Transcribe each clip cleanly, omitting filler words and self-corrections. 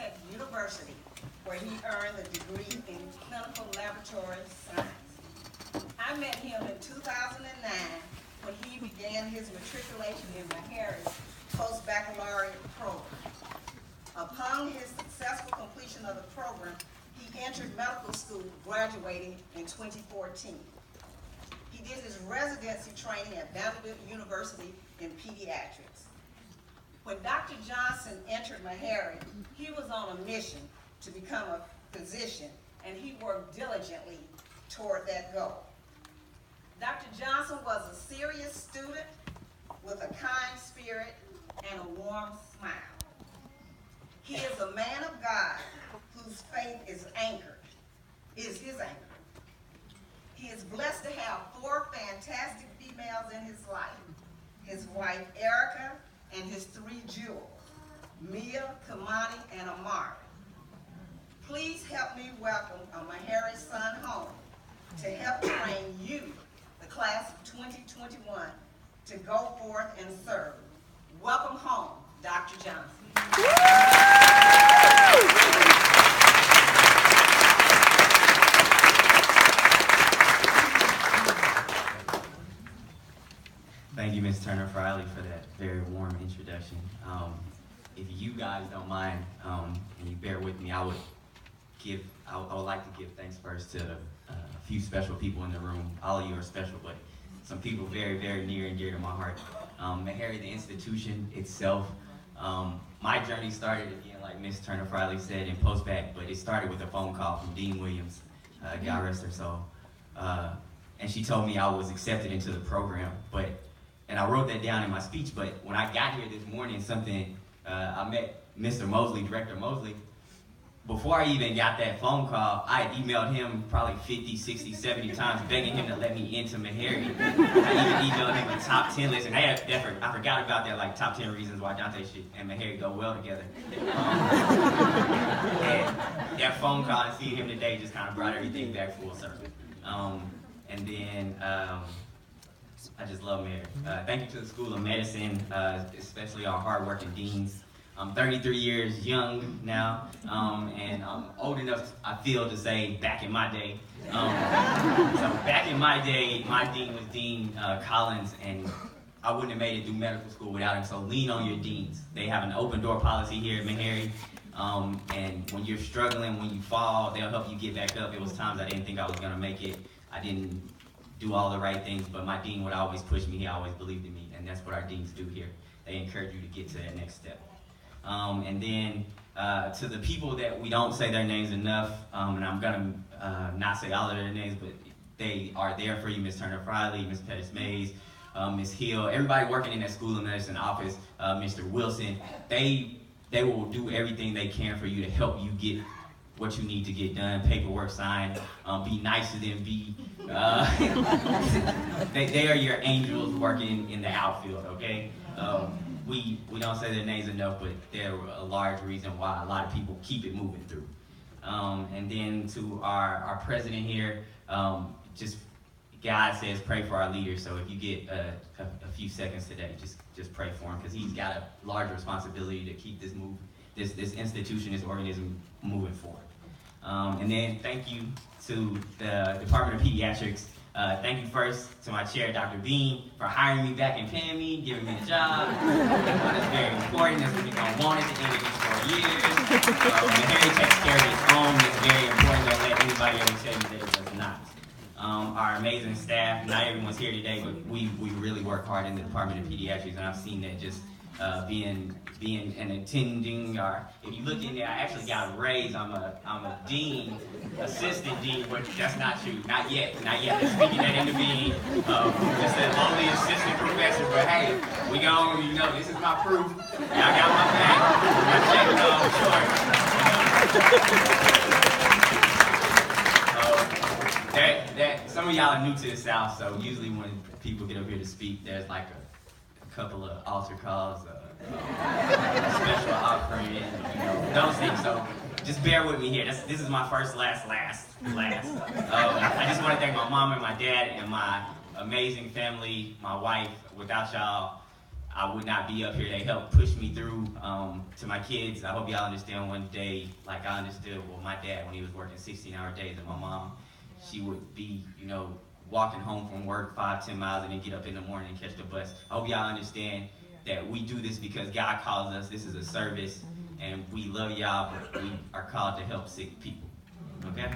Tech University, where he earned a degree in clinical laboratory science. I met him in 2009 when he began his matriculation in Meharry's post-baccalaureate program. Upon his successful completion of the program, he entered medical school, graduating in 2014. He did his residency training at Vanderbilt University in pediatrics. When Dr. Johnson entered Meharry, he was on a mission to become a physician, and he worked diligently toward that goal. Dr. Johnson was a serious student with a kind spirit and a warm smile. He is a man of God whose faith is his anchor. He is blessed to have 4 fantastic females in his life: his wife Erica and his 3 jewels, Mia, Kamani, and Amari. Please help me welcome a Meharry son home to help train you, the class of 2021, to go forth and serve. Welcome home, Dr. Johnson. Thank you, Ms. Turner-Friley, for that very warm introduction. If you guys don't mind, and you bear with me, I would like to give thanks first to a few special people in the room. All of you are special, but some people very, very near and dear to my heart. Meharry, the institution itself, my journey started, again, like Ms. Turner-Friley said, in post-bac, but it started with a phone call from Dean Williams, God rest her soul. And she told me I was accepted into the program, and I wrote that down in my speech, but when I got here this morning, I met Mr. Mosley, Director Mosley. Before I even got that phone call, I had emailed him probably 50, 60, 70 times, begging him to let me into Meharry. I even emailed him a top 10 list, and I forgot about that, like top 10 reasons why Dontal and Meharry go well together. And that phone call and seeing him today just kind of brought everything back full circle. And then I just love Meharry. Thank you to the School of Medicine, especially our hardworking deans. I'm 33 years young now, and I'm old enough, I feel, to say back in my day. So back in my day, my dean was Dean Collins, and I wouldn't have made it through medical school without him, so lean on your deans. They have an open door policy here at Meharry, and when you're struggling, when you fall, they'll help you get back up. It was times I didn't think I was gonna make it. I didn't do all the right things, but my dean would always push me. He always believed in me, and that's what our deans do here. They encourage you to get to that next step. And then to the people that we don't say their names enough, and I'm gonna not say all of their names, but they are there for you: Ms. Turner-Friley, Ms. Pettis-Mays, Ms. Hill, everybody working in that School of Medicine office, Mr. Wilson. They will do everything they can for you to help you get what you need to get done, paperwork signed, be nice to them, they are your angels working in the outfield, okay? We don't say their names enough, but they're a large reason why a lot of people keep it moving through. And then to our president here, just God says pray for our leaders. So if you get a few seconds today, just pray for him, because he's got a large responsibility to keep this institution, this organism moving forward. And then thank you to the Department of Pediatrics. Thank you first to my chair, Dr. Bean, for hiring me back and paying me, giving me a job. That's very important. That's what we're going to want at the end of these 4 years. Meharry takes care of its own. It's very important. Don't let anybody ever tell you that it does not. Our amazing staff, not everyone's here today, but we really work hard in the Department of Pediatrics, and I've seen that just being and attending. If you look in there, I actually got a raise. I'm a dean, assistant dean, but that's not true. Not yet. They're speaking that into being just a lowly assistant professor. But hey, we gone. You know, this is my proof. Y'all got my back. That some of y'all are new to the South, so usually when people get up here to speak, there's like a couple of altar calls, a special offering, those things. So just bear with me here. This is my first last. I just want to thank my mom and my dad and my amazing family, my wife. Without y'all, I would not be up here. They helped push me through. To my kids, I hope y'all understand one day, like I understood, well, my dad, when he was working 16-hour days, and my mom, she would be, walking home from work 5-10 miles and then get up in the morning and catch the bus. I hope y'all understand that we do this because God calls us. This is a service, and we love y'all, but we are called to help sick people. Okay?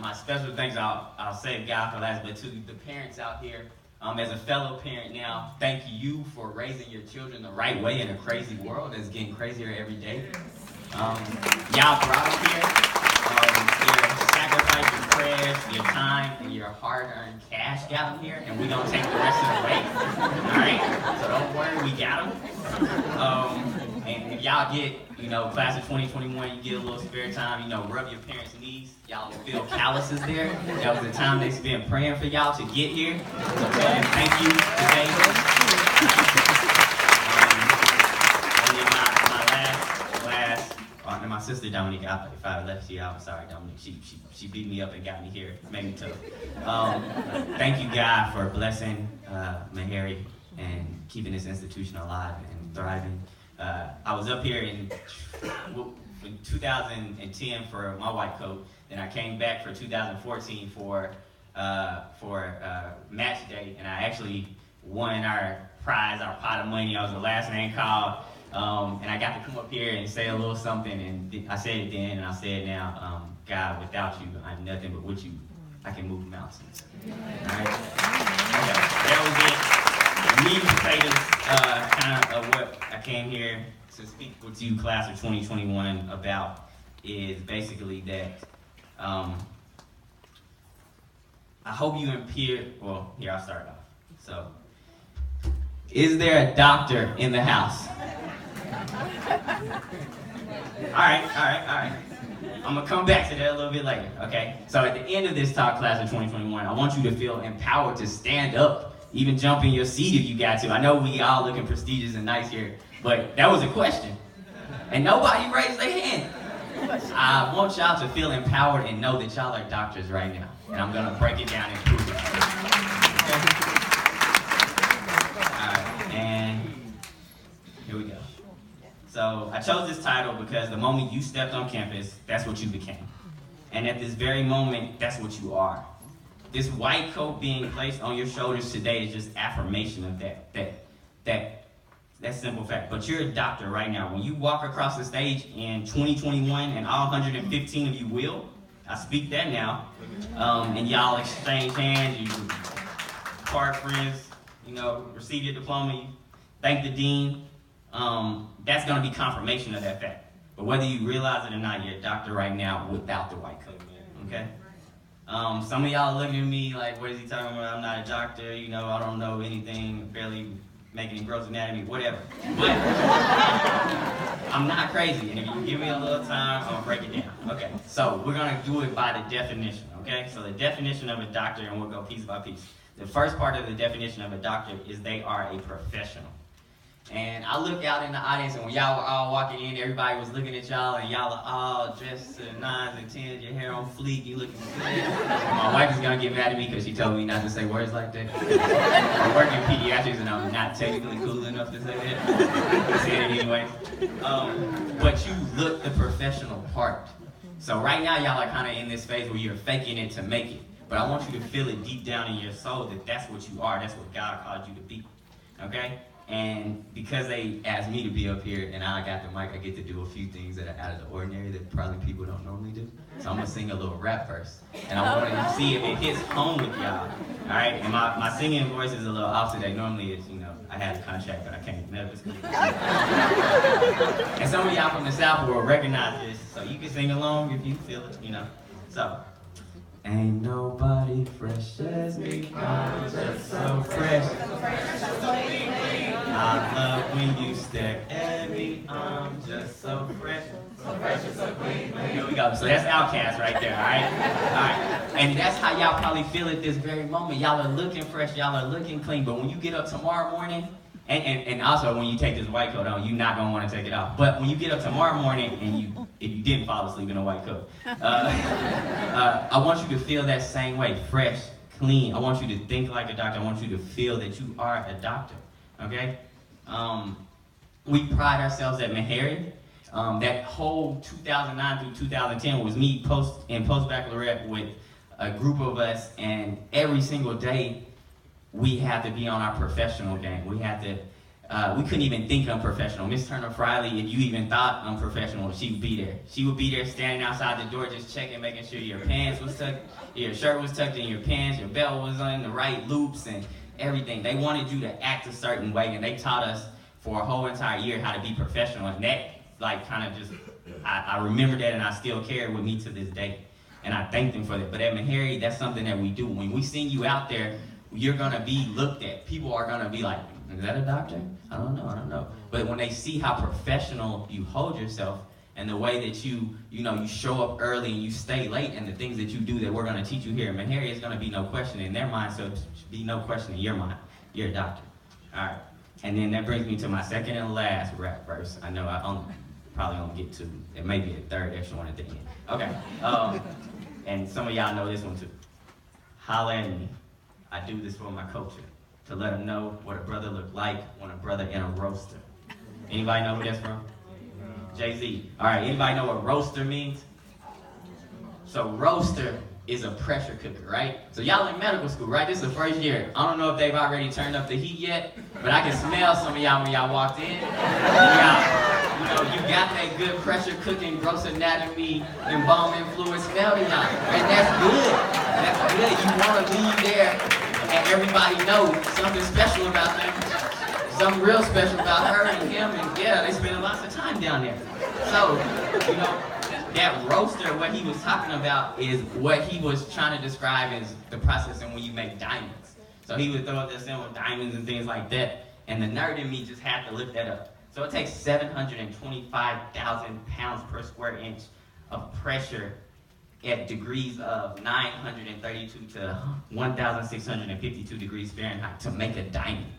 My special thanks, I'll save God for last, but to the parents out here, as a fellow parent now, thank you for raising your children the right way in a crazy world that's getting crazier every day. Y'all brought them here. Your sacrifice, your prayers, your time, and your hard-earned cash got them here, and we're going to take the rest of the way. All right? So don't worry, we got them. And if y'all get, class of 2021, you get a little spare time, rub your parents' knees. Y'all feel calluses there. That was the time they spent praying for y'all to get here. So tell them thank you today. And then my last, and my sister Dominique, if I left you out, I'm sorry, Dominique. She beat me up and got me here, made me tough. Thank you, God, for blessing Meharry and keeping this institution alive and thriving. I was up here in 2010 for my white coat. Then I came back for 2014 for match day, and I actually won our prize, our pot of money. I was the last name called, and I got to come up here and say a little something. And I said it then, and I say it now. God, without you, I'm nothing, but with you, I can move mountains. All right. Okay. That was it. Meat and potatoes, kind of what I came here to speak with you, class of 2021, about is basically that I hope you well, here, I'll start off. So, is there a doctor in the house? All right. I'm going to come back to that a little bit later, okay? So at the end of this talk, class of 2021, I want you to feel empowered to stand up, even jump in your seat if you got to. I know we all looking prestigious and nice here, but that was a question. And nobody raised their hand. I want y'all to feel empowered and know that y'all are doctors right now. And I'm going to break it down and prove it. Okay? All right, and here we go. So I chose this title because the moment you stepped on campus, that's what you became. And at this very moment, that's what you are. This white coat being placed on your shoulders today is just affirmation of that simple fact. But you're a doctor right now. When you walk across the stage in 2021, and all 115 of you will, I speak that now, and y'all exchange hands, you part friends, receive your diploma, you thank the dean, that's going to be confirmation of that fact. But whether you realize it or not, you're a doctor right now without the white coat, okay? Some of y'all are looking at me like, what is he talking about? I'm not a doctor, I don't know anything, barely make any gross anatomy, whatever. But I'm not crazy, and if you give me a little time, I'm gonna break it down. Okay, so we're gonna do it by the definition, okay? So the definition of a doctor, and we'll go piece by piece. The first part of the definition of a doctor is they are a professional. And I look out in the audience, and when y'all were all walking in, everybody was looking at y'all, and y'all are all dressed to 9s and 10s, your hair on fleek, you looking good. My wife is gonna get mad at me because she told me not to say words like that. I work in pediatrics, and I'm not technically cool enough to say that. I say it anyway. But you look the professional part. So right now, y'all are kind of in this phase where you're faking it to make it. But I want you to feel it deep down in your soul that that's what you are, that's what God called you to be, okay? And because they asked me to be up here and I got the mic, I get to do a few things that are out of the ordinary that probably people don't normally do. So I'm gonna sing a little rap verse. And I want to see if it hits home with y'all. All right, and my singing voice is a little off today. Normally it's, I had a contract, but I can't never. And some of y'all from the South will recognize this, so you can sing along if you feel it, So, ain't nobody fresh as me, I'm just so fresh. I love when you stare at me, I'm just so fresh. So fresh and so clean. Here we go. So that's Outkast right there, all right? All right. And that's how y'all probably feel at this very moment. Y'all are looking fresh, y'all are looking clean, but when you get up tomorrow morning And also, when you take this white coat on, you're not going to want to take it off. But when you get up tomorrow morning and if you didn't fall asleep in a white coat, I want you to feel that same way, fresh, clean. I want you to think like a doctor. I want you to feel that you are a doctor, okay? We pride ourselves at Meharry. That whole 2009 through 2010 was me post-baccalaureate with a group of us, and every single day, we had to be on our professional game. We couldn't even think unprofessional. Miss Turner Friley, if you even thought unprofessional, she would be there. She would be there standing outside the door just checking, making sure your pants was tucked, your shirt was tucked in your pants, your belt was on the right loops and everything. They wanted you to act a certain way, and they taught us for a whole entire year how to be professional. And that, I remember that, and I still carry it with me to this day. And I thank them for that. But at Meharry, that's something that we do. When we send you out there, you're going to be looked at. People are going to be like, is that a doctor? I don't know. But when they see how professional you hold yourself and the way that you show up early and you stay late and the things that you do that we're going to teach you here at Meharry, it's going to be no question in their mind, so it should be no question in your mind. You're a doctor. All right. And then that brings me to my second and last rap verse. I know I probably don't get to, it may be a third extra one at the end. Okay. And some of y'all know this one too. Holla at me. I do this for my culture, to let them know what a brother look like when a brother in a roaster. Anybody know who that's from? Jay-Z. All right, anybody know what roaster means? So roaster is a pressure cooker, right? So y'all in medical school, right? This is the first year. I don't know if they've already turned up the heat yet, but I can smell some of y'all when y'all walked in. You got that good pressure cooking, gross anatomy, embalming fluid smell to y'all. And that's good. That's good. You want to leave there and everybody knows something special about them. Something real special about her and him, and yeah, they spend lots of time down there. So, that roaster, what he was talking about is what he was trying to describe as the process in when you make diamonds. So he would throw this in with diamonds and things like that, and the nerd in me just had to look that up. So it takes 725,000 pounds per square inch of pressure at degrees of 932 to 1,652 degrees Fahrenheit to make a diamond.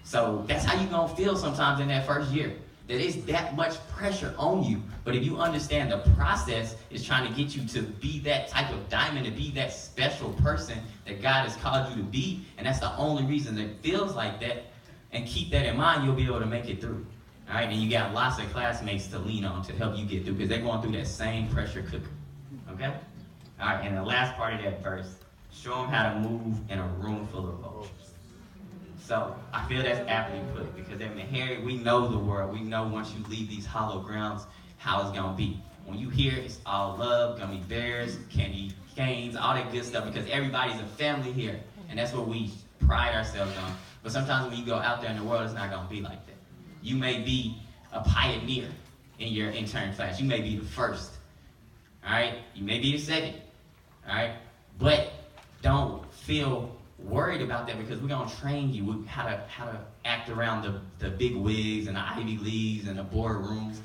So that's how you're going to feel sometimes in that first year. That it's that much pressure on you. But if you understand the process is trying to get you to be that type of diamond, to be that special person that God has called you to be, and that's the only reason it feels like that, and keep that in mind, you'll be able to make it through. All right, and you got lots of classmates to lean on to help you get through because they're going through that same pressure cooker. Okay? All right, and the last part of that verse, show them how to move in a room full of vultures. So I feel that's aptly put because at Meharry, we know the world. We know once you leave these hollow grounds, how it's going to be. When you hear it's all love, gummy bears, candy canes, all that good stuff because everybody's a family here. And that's what we pride ourselves on. But sometimes when you go out there in the world, it's not going to be like that. You may be a pioneer in your intern class. You may be the first. All right? You may be the second. All right? But don't feel worried about that because we're going to train you how to act around the big wigs and the Ivy Leagues and the boardrooms.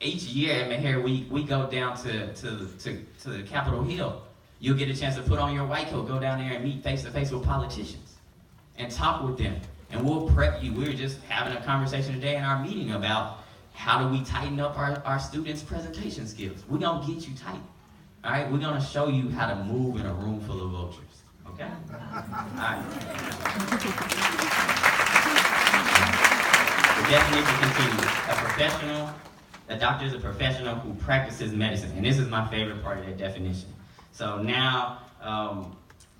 Each year at Meharry, we go down to the Capitol Hill. You'll get a chance to put on your white coat, go down there and meet face-to-face with politicians and talk with them. And we'll prep you. We were just having a conversation today in our meeting about how do we tighten up our students' presentation skills. We're going to get you tight. All right? We're going to show you how to move in a room full of vultures. Okay? All right. The definition continues. A doctor is a professional who practices medicine. And this is my favorite part of that definition. So now,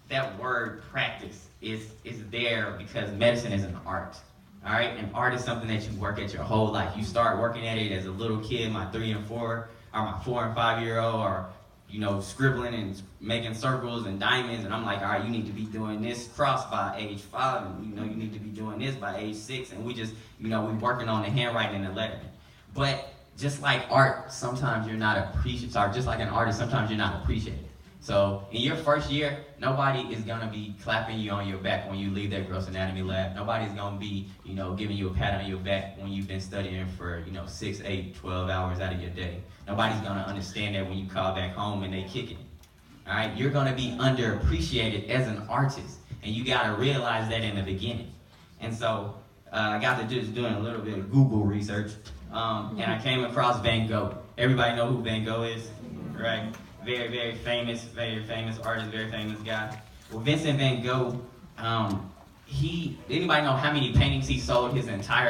that word practice is there because medicine is an art. All right? And art is something that you work at your whole life. You start working at it as a little kid, my 3 and 4, or my 4 and 5 year old, or scribbling and making circles and diamonds, and I'm like, all right, you need to be doing this cross by age 5, and you need to be doing this by age 6, and we just, we're working on the handwriting and the lettering. But just like art, sometimes you're not appreciated, or just like an artist, sometimes you're not appreciated. So in your first year, nobody is gonna be clapping you on your back when you leave that gross anatomy lab. Nobody's gonna be, giving you a pat on your back when you've been studying for, 6, 8, 12 hours out of your day. Nobody's gonna understand that when you call back home and they kick it. All right, you're gonna be underappreciated as an artist, and you gotta realize that in the beginning. And so I got to just doing a little bit of Google research, and I came across Van Gogh. Everybody know who Van Gogh is, right? Very famous artist, very famous guy. Well, Vincent Van Gogh, anybody know how many paintings he sold his entire